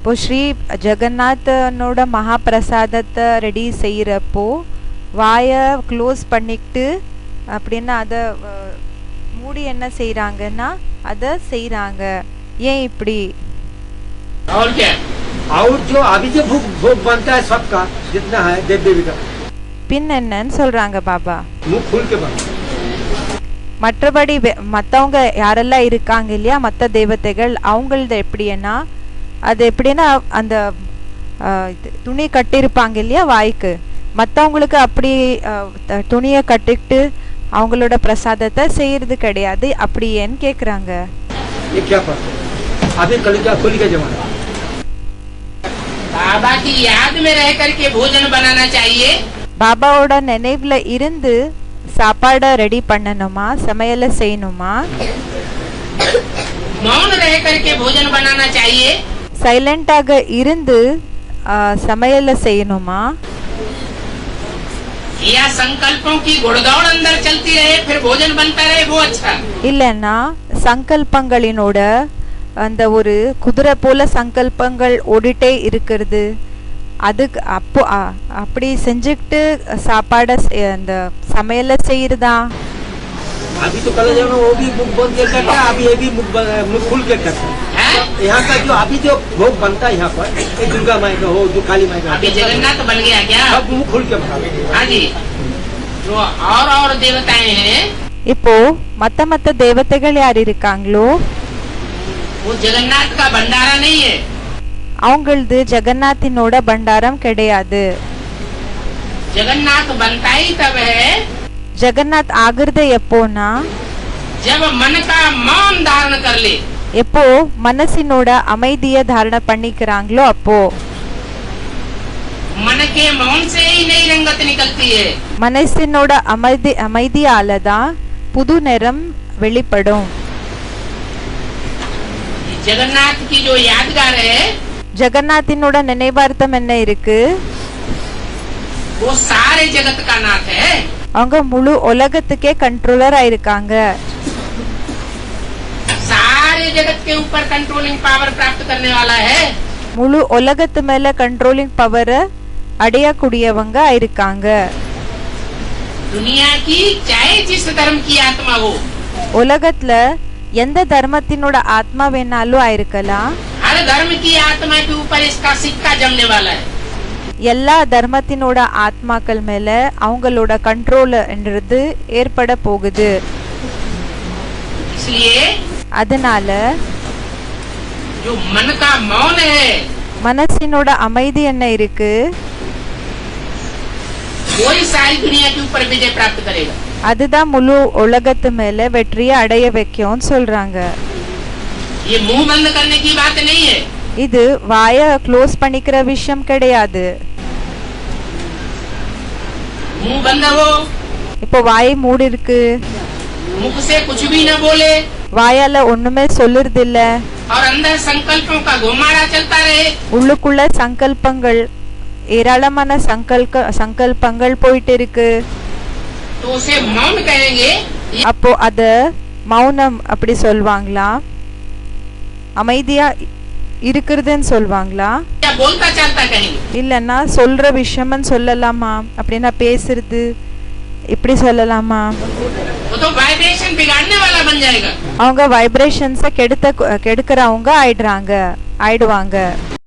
இப்போ ஸ்ரீ ஜெகநாதனோட மகாபிரசாதத்தை ரெடி செய்கிறப்போ வாயை க்ளோஸ் பண்ணிக்கிட்டு அப்படின்னா அதை மூடி என்ன செய்கிறாங்கன்னா அதை செய்கிறாங்க. ஏன் இப்படி? और क्या? और जो अभी जो भोग भोग बनता है सबका जितना है देव देवी का பின் என்னன்னு சொல்றாங்க பாபா? मुंह खुल के बनता है. மற்றபடி மற்றவங்க யாரெல்லாம் இருக்காங்க இல்லையா, மற்ற தேவதைகள் அவங்களது எப்படின்னா அது எப்படின்னா அந்த துணி கட்டியிருப்பாங்க இல்லையா வாய்க்கு, மற்றவங்களுக்கு அப்படி துணியை கட்டிக்கிட்டு அவங்களோட பிரசாதத்தை செய்யறது கிடையாது. அப்படி ஏன்னு கேட்குறாங்க. बाबा की याद में रह करके भोजन बनाना चाहिए. பாபாவோட நினைவுல இருந்து சாப்பாடை ரெடி பண்ணணுமா, சமையலை செய்யணுமா? मौन रह करके भोजन बनाना चाहिए. சைலண்டாக இருந்து சமையலை செய்யணுமா? या संकल्पों की घुड़दौड़ अंदर चलती रहे फिर भोजन बनता रहे वो अच्छा. இல்லைன்னா சங்கல்பங்களினோட அந்த ஒரு குதிரை போல சங்கல்பங்கள் ஓடிட்டே இருக்கிறது, அதுக்கு அப்போ அப்படி செஞ்சுக்கிட்டு சாப்பாடை அந்த சமையலை செய்யறதா? अभी तो कल जब वो भी मुख बंद करता है, अभी ये भी मुख खुल के करता है. यहाँ का जो अभी जो भोग बनता है यहाँ पर, एक दुर्गा माई का हो, जो काली माई का, अभी जगन्नाथ बन गया क्या? सब मुख खुल के बना. हाँ जी. जो और देवताएं हैं இப்போ மத்த தேவதைகள் யார் இருக்காங்களோ वो जगन्नाथ का भंडारा नहीं है. அவங்களது ஜெகநாத்தினோட பண்டாரம் கிடையாது. जगन्नाथ बनता ही तब है ஜெகநாத் ஆகிறது எப்போனா जब मन का मौन धारण कर ले. எப்போ மனசினோட அமைதியை தாரணை பண்ணிக்கிறாங்களோ அப்போ. मन के मौन से ही नई रंगत निकलती है. மனசினோட அமைதியால தான் புது நிறம் வெளிப்படும். जगन्नाथ की जो यादगार है ஜெகநாத்தினோட நினைவார்த்தம் என்ன இருக்கு? वो सारे जगत का नाथ है. அவங்க முழு உலகத்துக்கே கண்ட்ரோலரா இருக்காங்க. सारे जगत के ऊपर कंट्रोलिंग पावर प्राप्त करने वाला है. முழு உலகத்து மேல கண்ட்ரோலிங் பவரை அடையக்கூடியவங்க இருக்காங்க. दुनिया की चाहे जिस धर्म की आत्मा हो, உலகத்துல எந்த தர்மத்தினோட ஆத்மா வேணாலும் ஆயிருக்கலாம். हर धर्म की आत्मा के ऊपर इसका सिक्का जमने वाला है. எல்லா தர்மத்தினோட ஆத்மாக்கள் மேல அவங்களோட கண்ட்ரோல்ன்றது ஏற்பட போகுது. इसलिए அதனால जो मन का मौन है மனசினோட அமைதி என்ன இருக்கு, वही सारी दुनिया के ऊपर विजय प्राप्त करेगा. அதுதான் முழு உலகத்து மேல வெற்றியை அடைய வைக்கும்னு சொல்றாங்க. ये मुंह बंद करने की बात नहीं है. இது வாய க்ளோஸ் பண்ணிக்கிற விஷயம் கிடையாது. मुंह बंद हो, இப்போ வாய் மூடி இருக்கு, मुख से कुछ भी न बोले வாயால ஒண்ணுமே சொல்லுறது இல்ல, और अंदर संकल्पों का घुमाड़ा चलता रहे. உள்ளுக்குள்ள சங்கல்பங்கள் ஏராளமான சங்கல்பங்கள் போயிட்டு இருக்கு. तो उसे मौन कहेंगे. அப்போ அத மௌனம் அப்படி சொல்வாங்களா, அமைதியா இருக்கிறதுன்னு சொல்வாங்களா, क्या बोलता चलता कहेंगे. இல்லன்னா சொல்ற விஷயம்னு சொல்லலாமா, அப்படின்னா பேசுறது இப்படி சொல்லலாமா? वो तो वाइब्रेशन बिगाड़ने वाला बन जाएगा. அவங்க வைப்ரேஷன்ஸை கெடுக்கிறவங்க ஆயிடுவாங்க.